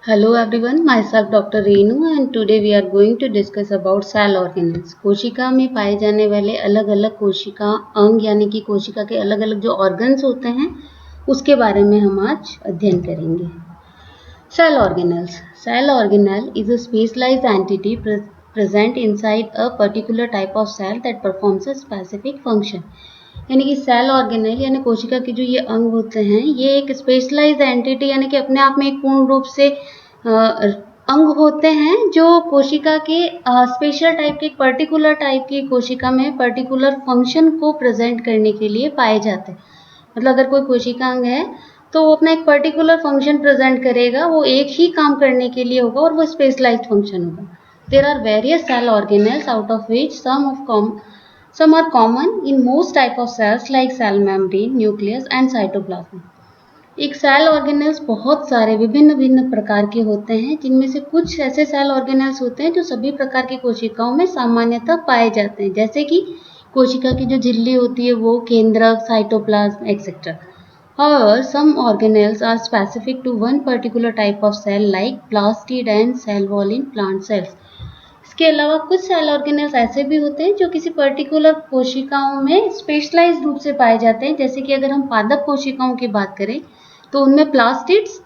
Hello everyone, myself Dr. Reenu and today we are going to discuss about cell organelles. कोशिका में पाए जाने वाले अलग अलग कोशिका अंग यानी कि कोशिका के अलग अलग जो ऑर्गन्स होते हैं उसके बारे में हम आज अध्ययन करेंगे. Cell organelles. Cell organelle is a specialized entity present inside a particular type of cell that performs a specific function. यानी कि सेल ऑर्गेनेल यानी कोशिका के जो ये अंग होते हैं ये एक स्पेशलाइज्ड एंटिटी यानी कि अपने आप में एक पूर्ण रूप से अंग होते हैं जो कोशिका के स्पेशल टाइप के पर्टिकुलर टाइप की कोशिका में पर्टिकुलर फंक्शन को प्रेजेंट करने के लिए पाए जाते हैं. मतलब अगर कोई कोशिका अंग है तो वो अपना एक पर्टिकुलर फंक्शन प्रेजेंट करेगा, वो एक ही काम करने के लिए होगा और वो स्पेशलाइज्ड फंक्शन होगा. There are various cell organelles out of which some are common in most type of cells like cell membrane, nucleus and cytoplasm. एक सेल ऑर्गेनेल्स बहुत सारे विभिन्न भिन्न प्रकार के होते हैं जिनमें से कुछ ऐसे सेल ऑर्गेनेल्स होते हैं जो सभी प्रकार की कोशिकाओं में सामान्यतः पाए जाते हैं, जैसे कि कोशिका की जो झिल्ली होती है वो केंद्रक, cytoplasm etcetera. However, some organelles are specific to one particular type of cell like plastid and cell wall in plant cells. इसके अलावा कुछ सेल ऑर्गेनेल्स ऐसे भी होते हैं जो किसी पर्टिकुलर कोशिकाओं में स्पेशलाइज्ड रूप से पाए जाते हैं, जैसे कि अगर हम पादप कोशिकाओं की बात करें तो उनमें प्लास्टिड्स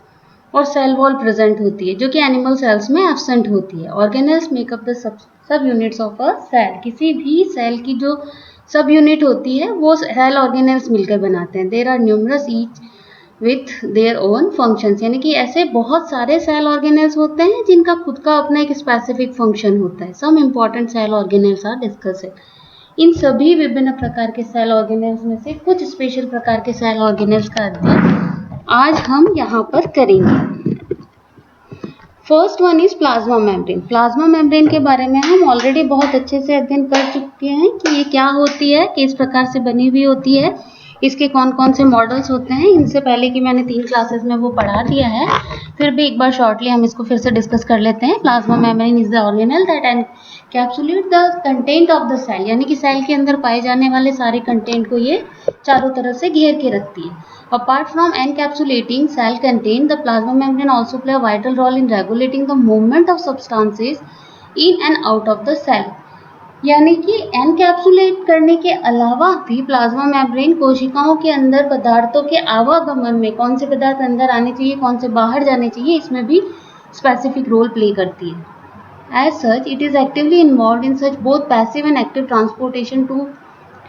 और सेल वॉल प्रेजेंट होती है जो कि एनिमल सेल्स में एब्सेंट होती है. Organelles make up the subunits of a cell. किसी भी सेल की जो सब यूनिट होती है वो सेल ऑर्गेनेल्स मिलकर बनाते हैं. There are numerous each with their own functions. यानी कि ऐसे बहुत सारे सेल ऑर्गेनेल्स होते हैं जिनका खुद का अपना एक स्पेसिफिक फंक्शन होता है. Some important cell organelles are discussed. इन सभी विभिन्न प्रकार के सेल ऑर्गेनेल्स में से कुछ स्पेशल प्रकार के सेल ऑर्गेनेल्स का अध्ययन आज हम यहाँ पर करेंगे. First one is plasma membrane. Plasma membrane के बारे में हम ऑलरेडी बहुत अच्छे से अध्ययन कर चुके हैं कि ये क्या होती है, किस प्रकार से बनी हुई होती है, इसके कौन कौन से मॉडल्स होते हैं. इनसे पहले कि मैंने 3 क्लासेस में वो पढ़ा दिया है, फिर भी एक बार शॉर्टली हम इसको फिर से डिस्कस कर लेते हैं. Plasma membrane is the organelle that encapsulate the content of the cell. यानी कि सेल के अंदर पाए जाने वाले सारे कंटेंट को ये चारों तरफ से घेर के रखती है. Apart from encapsulating cell content, the plasma membrane also play a vital role in regulating the movement of substances in and out of the cell. यानी कि एनकैप्सुलेट करने के अलावा भी प्लाज्मा मेम्ब्रेन कोशिकाओं के अंदर पदार्थों के आवागमन में कौन से पदार्थ अंदर आने चाहिए, कौन से बाहर जाने चाहिए, इसमें भी स्पेसिफिक रोल प्ले करती है. As such, it is actively involved in such both passive and active transportation to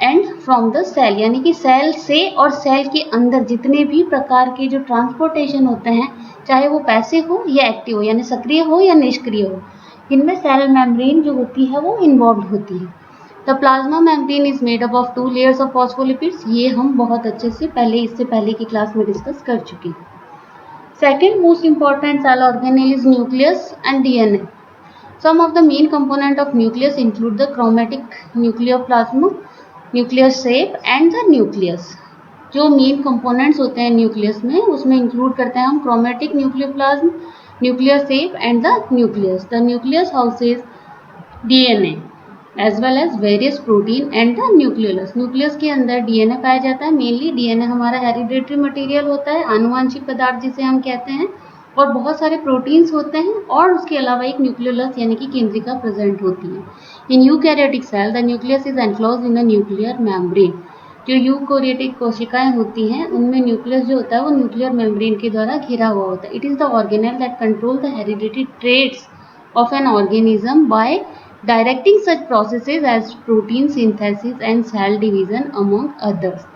and from the cell. यानी कि सेल से और सेल के अंदर जितने भी प्रकार के जो ट्रांसपोर्टेशन होते हैं, चाहे वो पैसिव हो या एक्टिव हो, यानी सक्रिय हो या निष्क्रिय हो, इनमें सेल मेम्ब्रेन जो होती है वो इन्वॉल्व होती है. The plasma membrane is made up of 2 layers of phospholipids. ये हम बहुत अच्छे से इससे पहले की क्लास में डिस्कस कर चुके हैं. Second most important cell organelle is nucleus and DNA. Some of the main component of nucleus include the chromatic nucleoplasm, nuclear shape and the nucleus. जो मेन कंपोनेंट्स होते हैं न्यूक्लियस में उसमें इंक्लूड करते हैं हम chromatic nucleoplasm, nuclear shape and the nucleus. The nucleus houses DNA as well as various protein and the nucleolus. Nucleus के अंदर डीएनए पाया जाता है. मेनली डीएनए हमारा हेरिडेटरी मटेरियल होता है, आनुवांशिक पदार्थ जिसे हम कहते हैं, और बहुत सारे प्रोटीन्स होते हैं और उसके अलावा एक न्यूक्लियोलस यानी कि केंद्रिका प्रेजेंट होती है. In eukaryotic cell the nucleus is enclosed in the nuclear membrane. जो यूकैरियोटिक कोशिकाएं होती हैं उनमें न्यूक्लियस जो होता है वो न्यूक्लियर मेम्ब्रेन के द्वारा घिरा हुआ होता है. It is the organelle that control the hereditary traits of an organism by directing such processes as protein synthesis and cell division among others.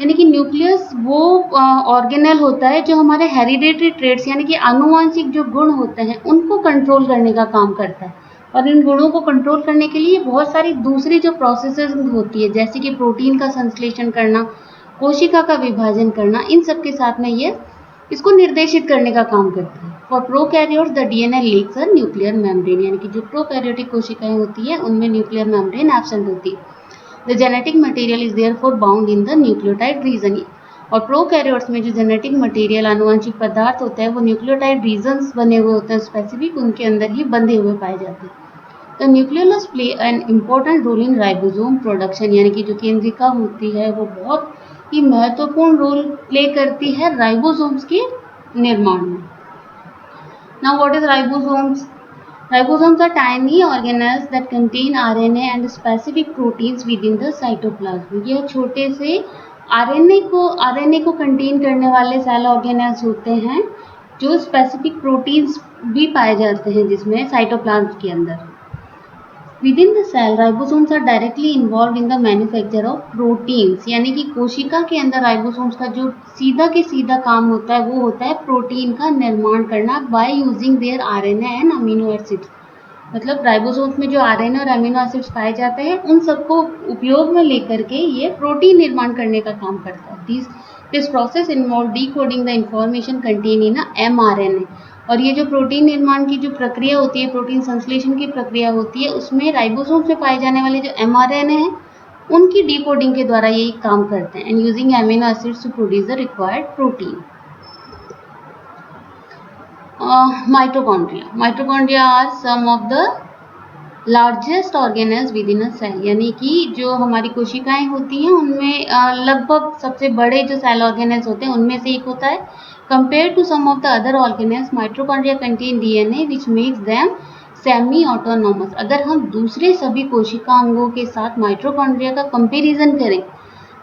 यानी कि न्यूक्लियस वो ऑर्गेनेल होता है जो हमारे हेरिडेटरी ट्रेट्स यानी कि आनुवांशिक जो गुण होते हैं उनको कंट्रोल करने का काम करता है. और इन गुणों को कंट्रोल करने के लिए बहुत सारी दूसरी जो प्रोसेसेस होती है, जैसे कि प्रोटीन का संश्लेषण करना, कोशिका का विभाजन करना, इन सब के साथ में ये इसको निर्देशित करने का काम करता है. For prokaryotes the DNA leaks a nuclear membrane. यानी कि जो प्रोकैरियोटिक कोशिकाएं होती है उनमें न्यूक्लियर मेम्ब्रेन एब्सेंट होती है. The genetic material is therefore bound in the nucleotide region. और प्रोकैरियोट्स में जो जेनेटिक मटेरियल आनुवंशिक पदार्थ होते हैं वो न्यूक्लियोटाइड रीजन्स बने हुए होते हैं स्पेसिफिक, उनके अंदर ही बंधे हुए पाए जाते हैं. The nucleolus play an important role in ribosome production. यानी कि जो केंद्रिका होती है वो बहुत ही महत्वपूर्ण रोल प्ले करती है राइबोसोम्स के निर्माण में. Now what is ribosomes? Ribosomes are tiny organelles that contain RNA and specific proteins within the cytoplasm. यह छोटे से RNA को कंटेन करने वाले सेल ऑर्गेनेल्स होते हैं जो स्पेसिफिक प्रोटीन्स भी पाए जाते हैं जिसमें साइटोप्लाज्म के अंदर. Within the cell, ribosomes are directly involved in the manufacture of proteins. यानी कि कोशिका के अंदर राइबोसोम्स का जो सीधा के सीधा काम होता है वो होता है प्रोटीन का निर्माण करना by using their RNA and amino acids. मतलब राइबोसोम्स में जो RNA और अमीनो एसिड्स पाए जाते हैं उन सबको उपयोग में लेकर के ये प्रोटीन निर्माण करने का काम करता है. This process involves decoding the information contained in a mRNA. और ये जो प्रोटीन निर्माण की जो प्रक्रिया होती है, प्रोटीन संश्लेषण की प्रक्रिया होती है, उसमें राइबोसोम से पाए जाने वाले जो mRNA हैं उनकी डिकोडिंग के द्वारा ये काम करते हैं. And using amino acids to produce the required protein. Mitochondria are some of the largest organelles within a cell. यानी कि जो हमारी कोशिकाएं होती हैं उनमें लगभग सबसे बड़े जो सेल ऑर्गेनेल्स होते हैं उनमें से एक होता है. Compared to some of the other organelles, mitochondria contain DNA which makes them semi-autonomous. अगर हम दूसरे सभी कोशिका अंगों के साथ माइटोकॉन्ड्रिया का कंपैरिजन करें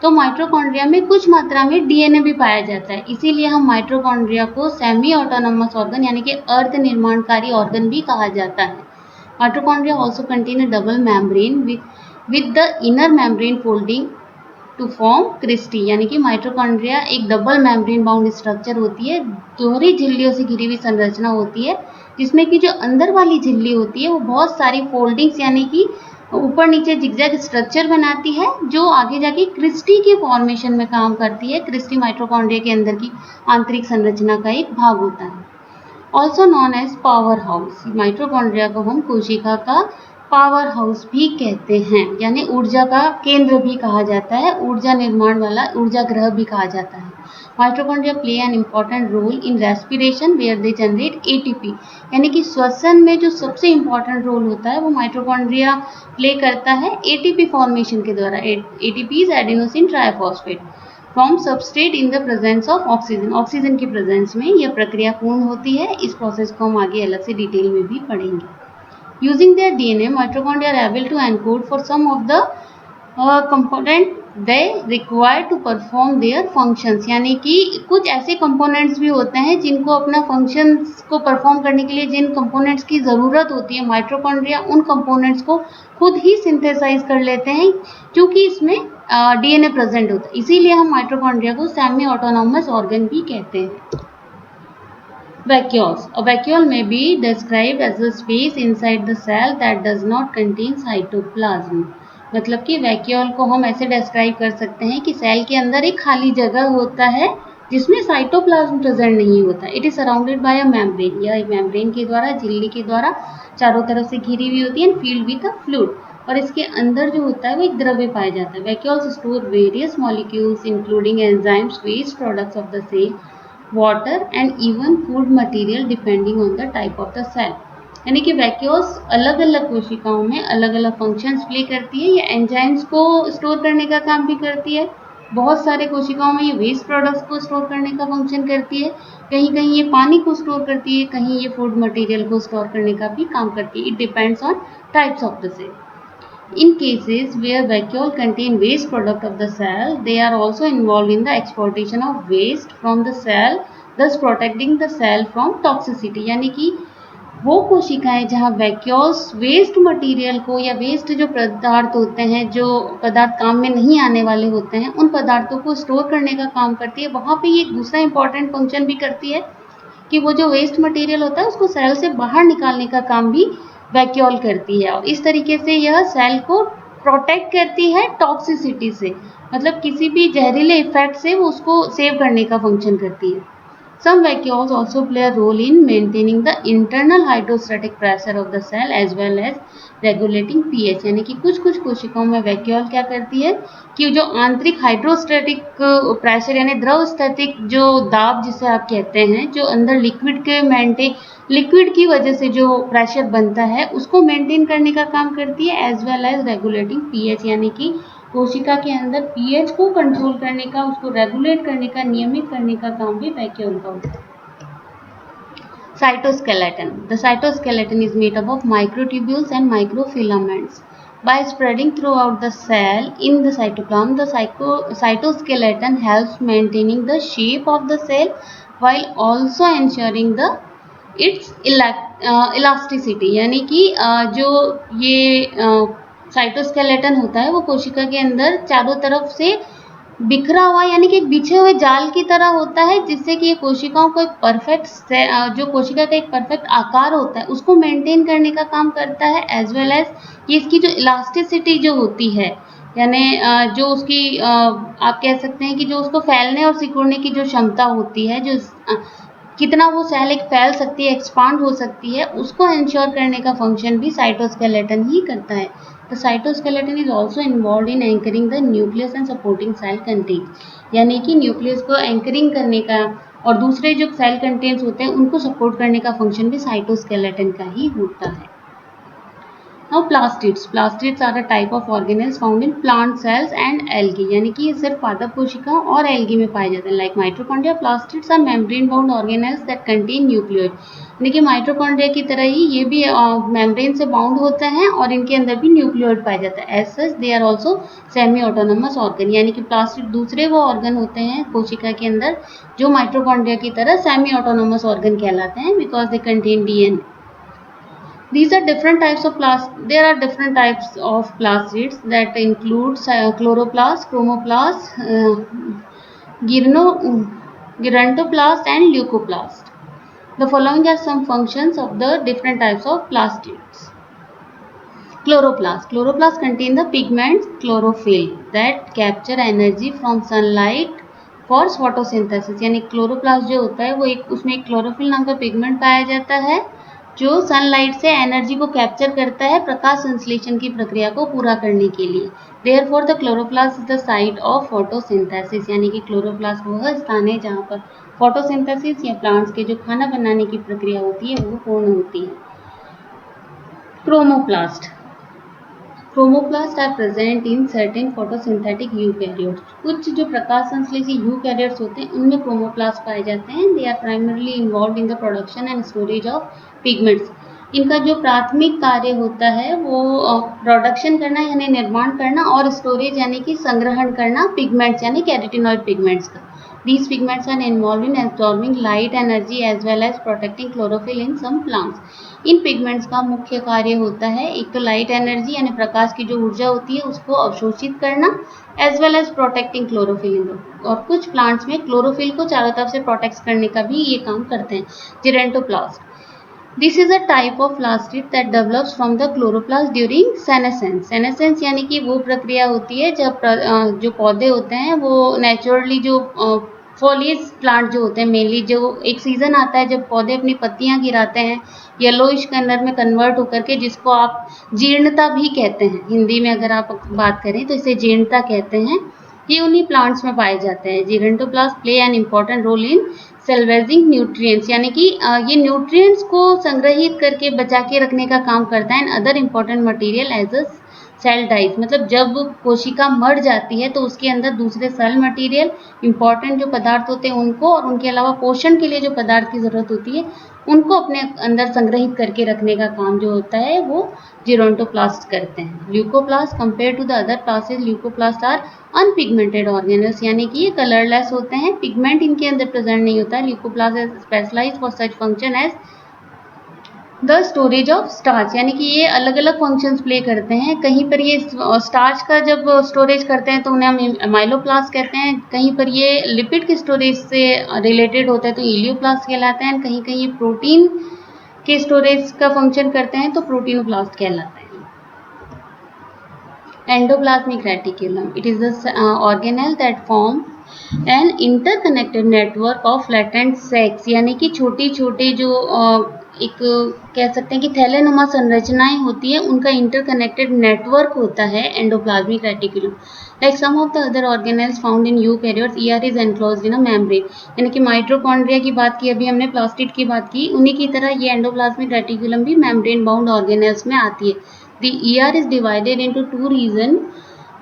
तो माइटोकॉन्ड्रिया में कुछ मात्रा में डीएनए भी पाया जाता है. इसीलिए हम माइटोकॉन्ड्रिया को सेमी ऑटोनोमस ऑर्गन यानी कि अर्ध निर्माणकारी ऑर्गन भी कहा जाता है. Mitochondria also contain a double membrane with the inner membrane folding to form cristae. यानी कि माइटोकॉन्ड्रिया एक डबल मेम्ब्रेन बाउंड स्ट्रक्चर होती है, दोहरी झिल्लियों से घिरी हुई संरचना होती है जिसमें कि जो अंदर वाली झिल्ली होती है वो बहुत सारी फोल्डिंग्स यानी कि ऊपर नीचे जिगजैग स्ट्रक्चर बनाती है जो आगे जाके क्रिस्टी के फॉर्मेशन में काम करती है. क्रिस्टी माइटोकॉन्ड्रिया के अंदर की आंतरिक संरचना का एक भाग होता है. Also known as powerhouse. Mitochondria को हम कोशिका का पावर हाउस भी कहते हैं, यानी ऊर्जा का केंद्र भी कहा जाता है, ऊर्जा निर्माण वाला ऊर्जा ग्रह भी कहा जाता है. Mitochondria play an important role in respiration where they generate ATP. यानी कि श्वसन में जो सबसे इम्पॉर्टेंट रोल होता है वो माइटोकॉन्ड्रिया प्ले करता है एटीपी फॉर्मेशन के द्वारा. ATP is adenosine triphosphate from substrate in the presence of oxygen. Oxygen की प्रेजेंस में यह प्रक्रिया पूर्ण होती है. इस प्रोसेस को हम आगे अलग से डिटेल में भी पढ़ेंगे. Using their DNA, mitochondria are able to encode for some of the component they require to perform their functions. यानी कि कुछ ऐसे components भी होते हैं जिनको अपना functions को perform करने के लिए जिन components की ज़रूरत होती है माइटोकॉन्ड्रिया उन components को खुद ही synthesize कर लेते हैं क्योंकि इसमें DNA प्रेजेंट होता है. इसीलिए हम माइटोकॉन्ड्रिया को सेमी ऑटोनोमस ऑर्गन भी कहते हैं. Vacuoles. A vacuole may be described as a space inside the cell that does not contain cytoplasm. मतलब कि वैक्यूल को हम ऐसे डिस्क्राइब कर सकते हैं कि सेल के अंदर एक खाली जगह होता है जिसमें साइटोप्लाज्म प्रेजेंट नहीं होता. It is surrounded by a membrane. यह एक मेम्ब्रेन के द्वारा झिल्ली के द्वारा चारों तरफ से घिरी हुई होती है. Field with a fluid. और इसके अंदर जो होता है वो एक द्रव्य पाया जाता है. Vacuoles store various molecules including enzymes, waste products of the cell, water and even food material depending on the type of the cell. यानी कि वैक्यूल्स अलग अलग कोशिकाओं में अलग अलग फंक्शंस प्ले करती है. ये एंजाइम्स को स्टोर करने का काम भी करती है. बहुत सारे कोशिकाओं में ये वेस्ट प्रोडक्ट्स को स्टोर करने का फंक्शन करती है. कहीं कहीं ये पानी को स्टोर करती है, कहीं ये फूड मटेरियल को स्टोर करने का भी काम करती है. It depends on types of the cell. In cases where vacuole contain waste product of the cell, they are also involved in the exportation of waste from the cell, thus protecting the cell from toxicity. यानी कि वो कोशिकाएं जहाँ vacuoles waste material को या waste जो पदार्थ होते हैं जो पदार्थ काम में नहीं आने वाले होते हैं उन पदार्थों को स्टोर करने का काम करती है. वहाँ पे एक दूसरा इंपॉर्टेंट फंक्शन भी करती है कि वो जो वेस्ट मटेरियल होता है उसको सेल से बाहर निकालने का काम भी वैक्यूल करती है. और इस तरीके से यह सेल को प्रोटेक्ट करती है टॉक्सिसिटी से. मतलब किसी भी जहरीले इफेक्ट से वो उसको सेव करने का फंक्शन करती है. Some vacuoles also play a role in maintaining the internal hydrostatic pressure of the cell as well as regulating pH. यानी कि कुछ कुछ कोशिकाओं में वैक्यूल क्या करती है कि जो आंतरिक हाइड्रोस्टैटिक प्रेशर यानी द्रव स्थितिक जो दाब जिसे आप कहते हैं जो अंदर लिक्विड की वजह से जो प्रेशर बनता है उसको मेंटेन करने का काम करती है as well as regulating pH. यानी कि कोशिका के अंदर पीएच को कंट्रोल करने का, उसको रेगुलेट करने का, नियमित करने का काम भी वैक्यूल का होता है. Cytoskeleton. The cytoskeleton is made up of microtubules and microfilaments. By spreading throughout the cell in the cytoplasm, the cytoskeleton helps maintaining the shape of the cell while also ensuring the its elasticity. यानी कि जो ये cytoskeleton होता है वो कोशिका के अंदर चारों तरफ से बिखरा हुआ यानी कि एक बिछे हुए जाल की तरह होता है, जिससे कि ये कोशिकाओं को एक परफेक्ट जो कोशिका का एक परफेक्ट आकार होता है उसको मेंटेन करने का काम करता है, एज वेल एज ये इसकी जो इलास्टिसिटी जो होती है यानी जो उसकी आप कह सकते हैं कि जो उसको फैलने और सिकुड़ने की जो क्षमता होती है, जो कितना वो सेल एक फैल सकती है, एक्सपांड हो सकती है, उसको इंश्योर करने का फंक्शन भी साइटोस्केलेटन ही करता है. The cytoskeleton is also involved in anchoring the nucleus and supporting cell contents. यानी कि न्यूक्लियस को एंकरिंग करने का और दूसरे जो सेल कंटेंट्स होते हैं उनको सपोर्ट करने का फंक्शन भी साइटोस्केलेटन का ही होता है. Now plastids. Plastids are a type of organelles found in plant cells and algae. यानी कि ये सिर्फ पादप कोशिकाओं और algae में पाए जाते हैं. Like mitochondria, plastids are membrane-bound organelles that contain nucleoid. यानी कि माइटोकॉन्ड्रिया की तरह ही ये भी मेम्ब्रेन से बाउंड होते हैं और इनके अंदर भी न्यूक्लियोइड पाया जाता है. As such, they are also semi-autonomous organ. यानी कि प्लास्टिड दूसरे वो ऑर्गन होते हैं कोशिका के अंदर जो माइटोकॉन्ड्रिया की तरह सेमी-ऑटोनोमस ऑर्गन कहलाते हैं because they contain DNA. These are different types of There are different types of plastids that include chloroplast, chromoplast, gerontoplast, and leucoplast. The following are some functions of the different types of plastids. Chloroplast. Chloroplast contain the pigment chlorophyll that capture energy from sunlight for photosynthesis. यानी chloroplast जो होता है वो उसमें एक chlorophyll नाम का pigment पाया जाता है जो सनलाइट से एनर्जी को कैप्चर करता है प्रकाश संश्लेषण की प्रक्रिया को पूरा करने के लिए. Therefore, the chloroplast is the site of photosynthesis. यानी कि क्लोरोप्लास्ट वह स्थान है जहाँ पर फोटोसिंथेसिस या प्लांट्स के जो खाना बनाने की प्रक्रिया होती है वो पूर्ण होती है. Chromoplast. Chromoplasts are present in certain photosynthetic eukaryotes. कुछ जो प्रकाश संश्लेषी यूकैरियोट्स होते हैं उनमें क्रोमोप्लास्ट पाए जाते हैं. They are primarily involved in the production and storage of pigments. इनका जो प्राथमिक कार्य होता है वो प्रोडक्शन करना यानी निर्माण करना और स्टोरेज यानी कि संग्रहण करना पिगमेंट्स यानी कैरोटिनॉइड पिगमेंट्स का. These pigments are involved in absorbing light energy as well as protecting chlorophyll in some plants. In pigments का मुख्य कार्य होता है एक तो लाइट एनर्जी यानी प्रकाश की जो ऊर्जा होती है उसको अवशोषित करना as well as protecting chlorophyll. और कुछ प्लांट्स में क्लोरोफिल को चारों तरफ से प्रोटेक्ट करने का भी ये काम करते हैं. जेरेंटोप्लास्ट. This is a type of plastid that develops from the chloroplast during senescence. Senescence यानी कि वो प्रक्रिया होती है जब जो पौधे होते हैं वो नेचुरली जो फॉलिएज प्लांट जो होते हैं मेनली जो एक सीजन आता है जब पौधे अपनी पत्तियां गिराते हैं येलोइश कलर में कन्वर्ट होकर के, जिसको आप जीर्णता भी कहते हैं. हिंदी में अगर आप बात करें तो इसे जीर्णता कहते हैं. ये उन्हीं प्लांट्स में पाए जाते हैं. Gerontoplast play an important role in salvaging nutrients यानी कि ये न्यूट्रिएंट्स को संग्रहित करके बचा के रखने का काम करता है. And other important material as a cell dies. मतलब जब कोशिका मर जाती है तो उसके अंदर दूसरे सेल मटेरियल इंपॉर्टेंट जो पदार्थ होते हैं उनको और उनके अलावा पोषण के लिए जो पदार्थ की जरूरत होती है उनको अपने अंदर संग्रहित करके रखने का काम जो होता है वो जेरोंटोप्लास्ट करते हैं. Leucoplast compare to the other plastid, leucoplast are unpigmented organelles यानी कि ये कलरलेस होते हैं. पिगमेंट इनके अंदर प्रेजेंट नहीं होता है. Leucoplast is specialised for such function as the storage of starch यानी कि ये अलग अलग फंक्शंस प्ले करते हैं. कहीं पर ये स्टार्च का जब स्टोरेज करते हैं तो उन्हें हम अमाइलोप्लास्ट कहते हैं. कहीं पर ये लिपिड के स्टोरेज से रिलेटेड होता है तो इलियोप्लास्ट कहलाते हैं. कहीं कहीं ये प्रोटीन के स्टोरेज का फंक्शन करते हैं तो प्रोटीनोप्लास्ट कहलाते हैं. Endoplasmic reticulum. It is the organelle that form an interconnected network of latent sacs यानी कि छोटी छोटी जो एक कह सकते हैं कि थैलेनुमा संरचनाएं होती है उनका इंटरकनेक्टेड नेटवर्क होता है endoplasmic reticulum. Like some of the other organelles found in eukaryotes, ER is enclosed in a membrane. यानी कि माइटोकॉन्ड्रिया की बात की, अभी हमने प्लास्टिड की बात की, उन्हीं की तरह ये एंडोप्लाज्मिक रेटिकुलम भी मेम्ब्रेन बाउंड ऑर्गेनेल्स में आती है. The ER is divided into two region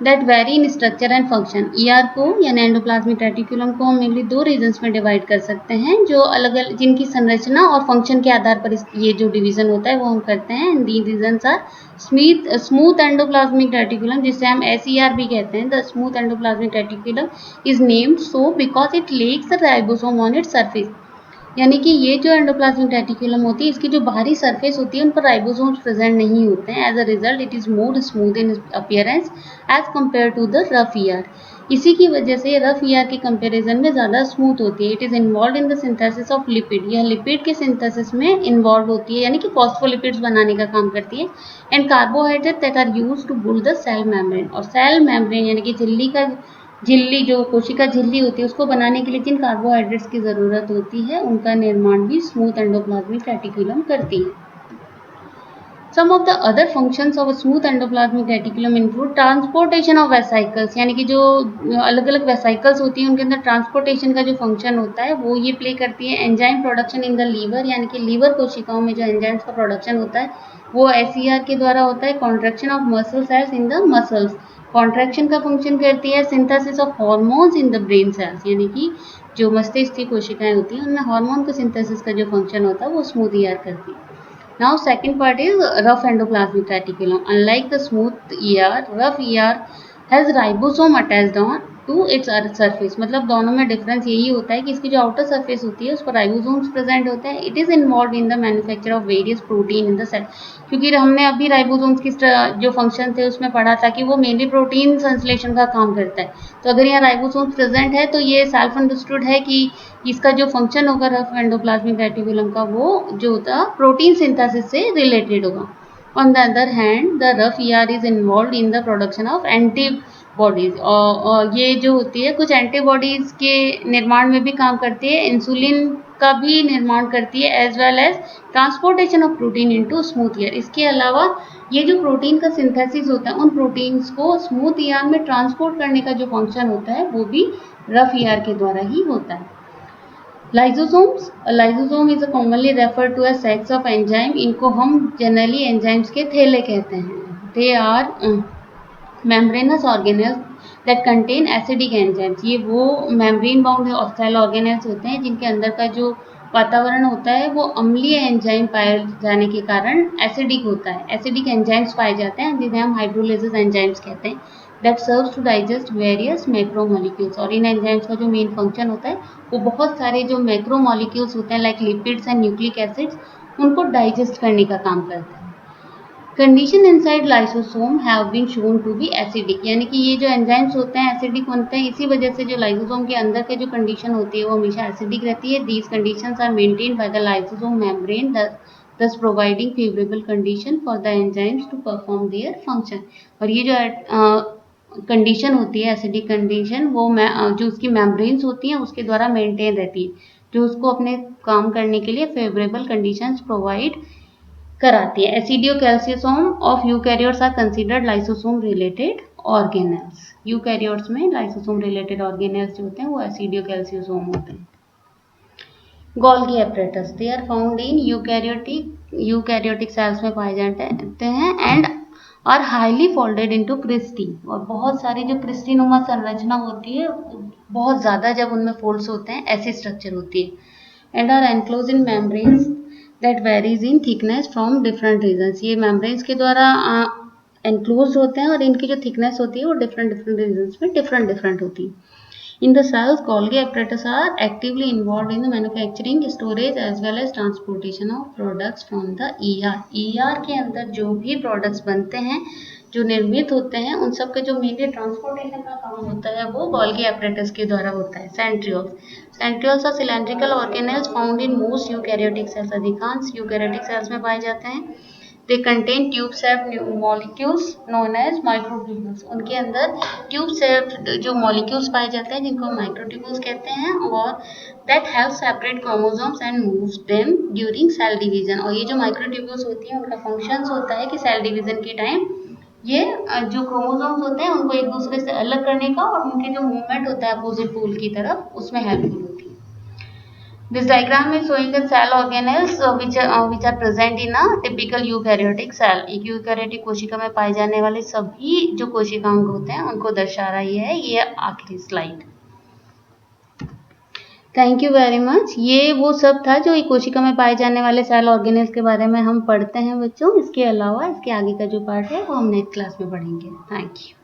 that vary in structure and function. ER को यानी एंडोप्लाज्मिक रेटिकुलम को हम मेनली दो रीजन्स में डिवाइड कर सकते हैं, जो अलग अलग जिनकी संरचना और फंक्शन के आधार पर ये जो डिवीजन होता है वो हम करते हैं। The reasons are smooth endoplasmic reticulum, जिसे हम SER भी कहते हैं। The smooth endoplasmic reticulum is named so because it lacks the ribosome on its surface. यानी कि ये जो एंडोप्लाज्मिक रेटिकुलम होती है, इसकी जो बाहरी सरफेस होती है उन पर राइबोसोम्स प्रेजेंट नहीं होते हैं। As a result it is more smooth in appearance as compare to the rough ER. इसी की वजह से रफ ईआर के कंपैरिजन में ज़्यादा स्मूथ होती है। It is involve in the synthesis of lipid, यह लिपिड के सिंथेसिस में इन्वॉल्व होती है, यानी कि फॉस्फोलिपिड्स बनाने का काम करती है। And carbohydrate that are use to build the cell membrane, और सेल मेम्ब्रेन यानी कि झिल्ली जो कोशिका झिल्ली होती है उसको बनाने के लिए जिन कार्बोहाइड्रेट्स की ज़रूरत होती है उनका निर्माण भी स्मूथ एंडोप्लाज्मिक रेटिकुलम करती है। Some of the other functions of a smooth endoplasmic reticulum include transportation of vesicles, यानी कि जो अलग अलग वेसाइकल्स होती हैं उनके अंदर ट्रांसपोर्टेशन का जो फंक्शन होता है वो ये प्ले करती है। Enzyme production in the liver, यानी कि लीवर कोशिकाओं में जो एंजाइम्स का प्रोडक्शन होता है वो SER के द्वारा होता है। Contraction of muscle cells in the muscles, contraction का फंक्शन करती है। Synthesis of hormones in the brain cells, यानी कि जो मस्तिष्क की कोशिकाएं होती हैं उनमें हार्मोन के सिंथेसिस का जो फंक्शन होता है वो स्मूथ ER करती है। Now second part is rough endoplasmic reticulum. Unlike the smooth ER, rough ER has ribosome attached on to its surface. मतलब दोनों में डिफरेंस यही होता है कि इसकी जो आउटर सरफेस होती है उस पर राइबोसोम्स प्रेजेंट होते हैं। It is involve in the manufacture of various protein in the cell, क्योंकि हमने अभी राइबोसोम्स की जो फंक्शन थे उसमें पढ़ा था कि वो मेनली प्रोटीन संश्लेषण का काम करता है। तो अगर यहाँ राइबोसोम्स प्रेजेंट है तो ये सेल्फ अंडरस्टूड है कि इसका जो फंक्शन होगा रफ एंडोप्लाज्मिक रेटिकुलम का वो जो होता प्रोटीन सिंथेसिस से रिलेटेड होगा। On the other hand, the rough ER is involved in the production of antibodies, और ये जो होती है कुछ एंटीबॉडीज के निर्माण में भी काम करती है, इंसुलिन का भी निर्माण करती है, as well as transportation of protein into smooth ER. इसके अलावा ये जो प्रोटीन का सिंथेसिस होता है उन प्रोटीन्स को स्मूथ ईयर में ट्रांसपोर्ट करने का जो फंक्शन होता है वो भी रफ ईयर के द्वारा ही होता है। Lysosomes, lysosome is commonly referred to as sets of enzyme, इनको हम जनरली एंजाइम्स के थैले कहते हैं। They are membranous organelles that contain acidic enzymes, ये वो मेम्ब्रेन बाउंड सेल ऑर्गेनेल्स होते हैं जिनके अंदर का जो वातावरण होता है वो अम्लीय एंजाइम पाए जाने के कारण एसिडिक होता है। एसिडिक एंजाइम्स पाए जाते हैं जिन्हें हम हाइड्रोलाइसिस एंजाइम्स कहते हैं। That serves to digest various macromolecules, और इन एंजाइम्स का जो मेन फंक्शन होता है वो बहुत सारे जो मैक्रोमोलिक्यूल्स होते हैं like lipids and nucleic acids उनको डाइजेस्ट करने का काम करते हैं। Condition inside lysosome have been shown to be acidic, यानी कि ये जो एंजाइम्स होते हैं एसिडिक बनते हैं, इसी वजह से जो लाइसोसोम के अंदर के जो कंडीशन होती है वो हमेशा एसिडिक रहती है। These conditions are maintained by the lysosome membrane, thus providing favorable condition for the enzymes to perform their function। और ये जो कंडीशन होती है एसिडिक कंडीशन वो जो उसकी मेम्ब्रेन्स होती हैं उसके द्वारा मेंटेन रहती है, जो उसको अपने काम करने के लिए फेवरेबल कंडीशंस प्रोवाइड कराती है। Acidocalcisome of eukaryotes are considered lysosome related organelles. Eukaryotes में लाइसोसोम रिलेटेड ऑर्गेनेल्स जो होते हैं वो एसिडियोकैल्सियोसोम होते हैं। Golgi apparatus, they are found in eukaryotic cells में पाए जाते हैं and are highly folded into cristae, और बहुत सारी जो क्रिस्टीनुमा संरचना होती है बहुत ज़्यादा जब उनमें फोल्ड्स होते हैं ऐसी स्ट्रक्चर होती है। And are enclose in membranes that varies in thickness from different regions, ये मेम्ब्रेन्स के द्वारा एनक्लोज होते हैं और इनकी जो थिकनेस होती है वो डिफरेंट रीजन्स में डिफरेंट होती है। In the cells, Golgi apparatus are actively involved in the manufacturing, storage as well as transportation of products from the ER। ER के अंदर जो भी products बनते हैं जो निर्मित होते हैं उन सब का जो मेनली ट्रांसपोर्टेशन का काम होता है वो Golgi apparatus के द्वारा होता है। सेंट्रियोल्स और cylindrical organelles found in most eukaryotic cells, अधिकांश यूकैरियोटिक सेल्स में पाए जाते हैं। They contain tube shaped molecules known as microtubules, उनके अंदर ट्यूब shaped जो molecules पाए जाते हैं जिनको microtubules कहते हैं, और that help separate chromosomes and moves them during cell division। और ये जो microtubules होती हैं उनका functions होता है कि cell division के टाइम ये जो क्रोमोसोम्स होते हैं उनको एक दूसरे से अलग करने का और उनके जो मूवमेंट होता है अपोजिट पोल की तरफ उसमें हेल्पफुल होती है। This diagram is showing the cell organelles which are present in a typical eukaryotic cell. एक यूकैरियोटिक कोशिका में पाए जाने वाले सभी जो कोशिकांग होते हैं उनको दर्शा रही है ये आखिरी slide. Thank you very much. ये वो सब था जो एक कोशिका में पाए जाने वाले सेल ऑर्गेनेल्स के बारे में हम पढ़ते हैं बच्चों। इसके अलावा इसके आगे का जो पार्ट है वो हम नेक्स्ट क्लास में पढ़ेंगे। Thank you.